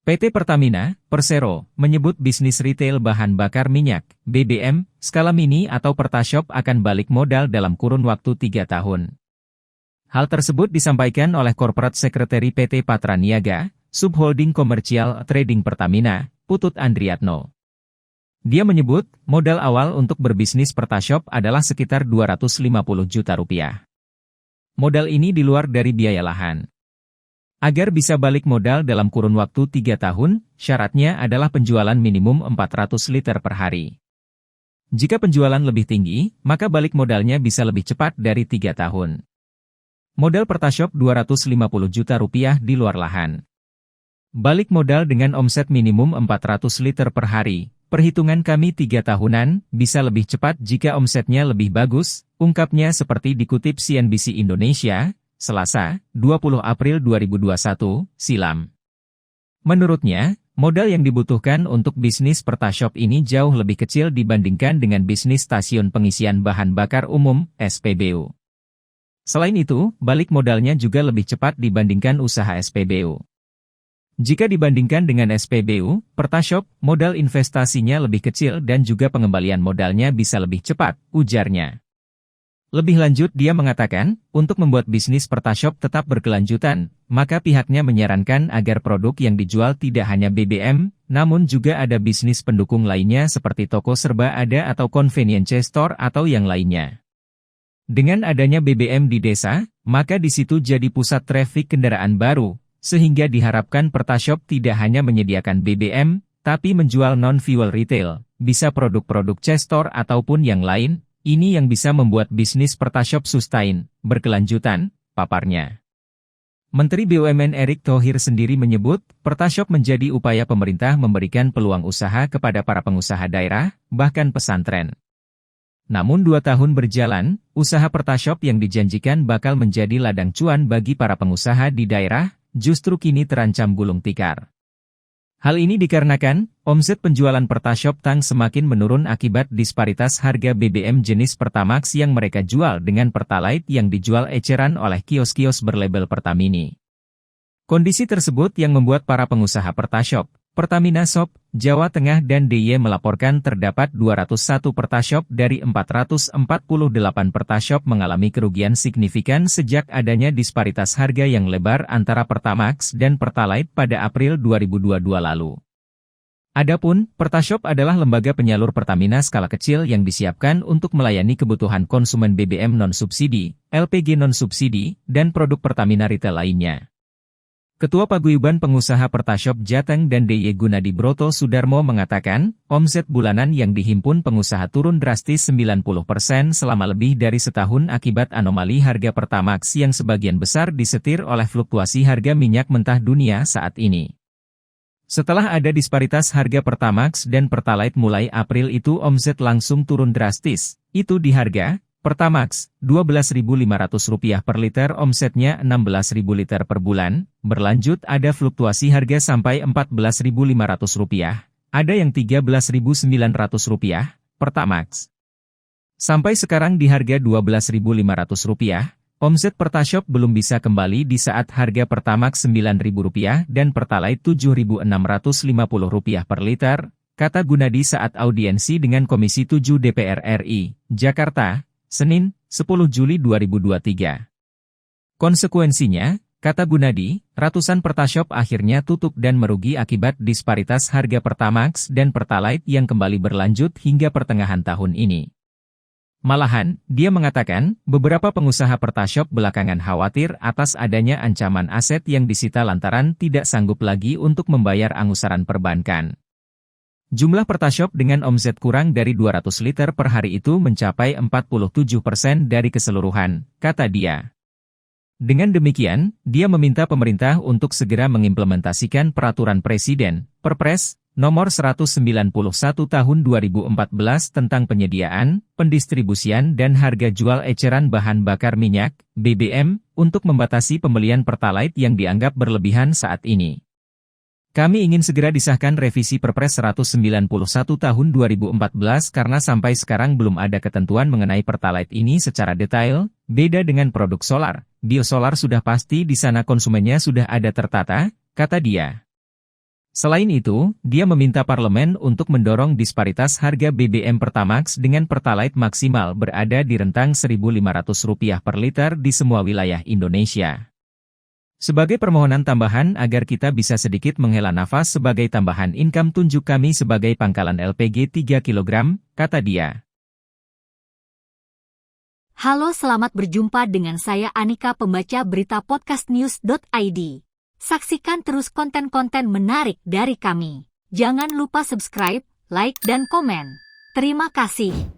PT Pertamina, Persero, menyebut bisnis retail bahan bakar minyak, BBM, skala mini atau Pertashop akan balik modal dalam kurun waktu 3 tahun. Hal tersebut disampaikan oleh Corporate Secretary PT Patraniaga, Subholding Komersial Trading Pertamina, Putut Andriatno. Dia menyebut, modal awal untuk berbisnis Pertashop adalah sekitar 250 juta rupiah. Modal ini di luar dari biaya lahan. Agar bisa balik modal dalam kurun waktu 3 tahun, syaratnya adalah penjualan minimum 400 liter per hari. Jika penjualan lebih tinggi, maka balik modalnya bisa lebih cepat dari 3 tahun. Modal Pertashop 250 juta rupiah di luar lahan. Balik modal dengan omset minimum 400 liter per hari. Perhitungan kami 3 tahunan, bisa lebih cepat jika omsetnya lebih bagus, ungkapnya seperti dikutip CNBC Indonesia, Selasa, 20 April 2021, silam. Menurutnya, modal yang dibutuhkan untuk bisnis Pertashop ini jauh lebih kecil dibandingkan dengan bisnis stasiun pengisian bahan bakar umum, SPBU. Selain itu, balik modalnya juga lebih cepat dibandingkan usaha SPBU. Jika dibandingkan dengan SPBU, Pertashop, modal investasinya lebih kecil dan juga pengembalian modalnya bisa lebih cepat, ujarnya. Lebih lanjut dia mengatakan, untuk membuat bisnis Pertashop tetap berkelanjutan, maka pihaknya menyarankan agar produk yang dijual tidak hanya BBM, namun juga ada bisnis pendukung lainnya seperti toko serba ada atau convenience store atau yang lainnya. Dengan adanya BBM di desa, maka di situ jadi pusat traffic kendaraan baru, sehingga diharapkan Pertashop tidak hanya menyediakan BBM, tapi menjual non-fuel retail, bisa produk-produk C-store ataupun yang lain. Ini yang bisa membuat bisnis Pertashop sustain, berkelanjutan, paparnya. Menteri BUMN Erick Thohir sendiri menyebut, Pertashop menjadi upaya pemerintah memberikan peluang usaha kepada para pengusaha daerah, bahkan pesantren. Namun 2 tahun berjalan, usaha Pertashop yang dijanjikan bakal menjadi ladang cuan bagi para pengusaha di daerah, justru kini terancam gulung tikar. Hal ini dikarenakan, omset penjualan Pertashop Tang semakin menurun akibat disparitas harga BBM jenis Pertamax yang mereka jual dengan Pertalite yang dijual eceran oleh kios-kios berlabel Pertamini. Kondisi tersebut yang membuat para pengusaha Pertashop, Pertamina Shop, Jawa Tengah dan DIY melaporkan terdapat 201 Pertashop dari 448 Pertashop mengalami kerugian signifikan sejak adanya disparitas harga yang lebar antara Pertamax dan Pertalite pada April 2022 lalu. Adapun, Pertashop adalah lembaga penyalur Pertamina skala kecil yang disiapkan untuk melayani kebutuhan konsumen BBM non-subsidi, LPG non-subsidi, dan produk Pertamina retail lainnya. Ketua Paguyuban Pengusaha Pertashop Jateng dan DIY Gunadi Broto Sudarmo mengatakan, omset bulanan yang dihimpun pengusaha turun drastis 90% selama lebih dari setahun akibat anomali harga Pertamax yang sebagian besar disetir oleh fluktuasi harga minyak mentah dunia saat ini. Setelah ada disparitas harga Pertamax dan Pertalite mulai April itu omset langsung turun drastis, itu di harga Pertamax, Rp12.500 per liter omsetnya 16.000 liter per bulan, berlanjut ada fluktuasi harga sampai Rp14.500, ada yang Rp13.900, Pertamax. Sampai sekarang di harga Rp12.500, omset Pertashop belum bisa kembali di saat harga Pertamax Rp9.000 dan Pertalite Rp7.650 per liter, kata Gunadi saat audiensi dengan Komisi 7 DPR RI, Jakarta, Senin, 10 Juli 2023. Konsekuensinya, kata Gunadi, ratusan Pertashop akhirnya tutup dan merugi akibat disparitas harga Pertamax dan Pertalite yang kembali berlanjut hingga pertengahan tahun ini. Malahan, dia mengatakan, beberapa pengusaha Pertashop belakangan khawatir atas adanya ancaman aset yang disita lantaran tidak sanggup lagi untuk membayar angsuran perbankan. Jumlah Pertashop dengan omset kurang dari 200 liter per hari itu mencapai 47% dari keseluruhan, kata dia. Dengan demikian, dia meminta pemerintah untuk segera mengimplementasikan Peraturan Presiden, Perpres, Nomor 191 Tahun 2014 tentang penyediaan, pendistribusian dan harga jual eceran bahan bakar minyak, BBM, untuk membatasi pembelian Pertalite yang dianggap berlebihan saat ini. Kami ingin segera disahkan revisi Perpres 191 Tahun 2014 karena sampai sekarang belum ada ketentuan mengenai Pertalite ini secara detail, beda dengan produk solar. Biosolar sudah pasti di sana konsumennya sudah ada tertata, kata dia. Selain itu, dia meminta parlemen untuk mendorong disparitas harga BBM Pertamax dengan Pertalite maksimal berada di rentang Rp1.500 per liter di semua wilayah Indonesia. Sebagai permohonan tambahan agar kita bisa sedikit menghela nafas sebagai tambahan income, tunjuk kami sebagai pangkalan LPG 3 kg, kata dia. Halo, selamat berjumpa dengan saya Anika, pembaca berita podcastnews.id. Saksikan terus konten-konten menarik dari kami. Jangan lupa subscribe, like, dan komen. Terima kasih.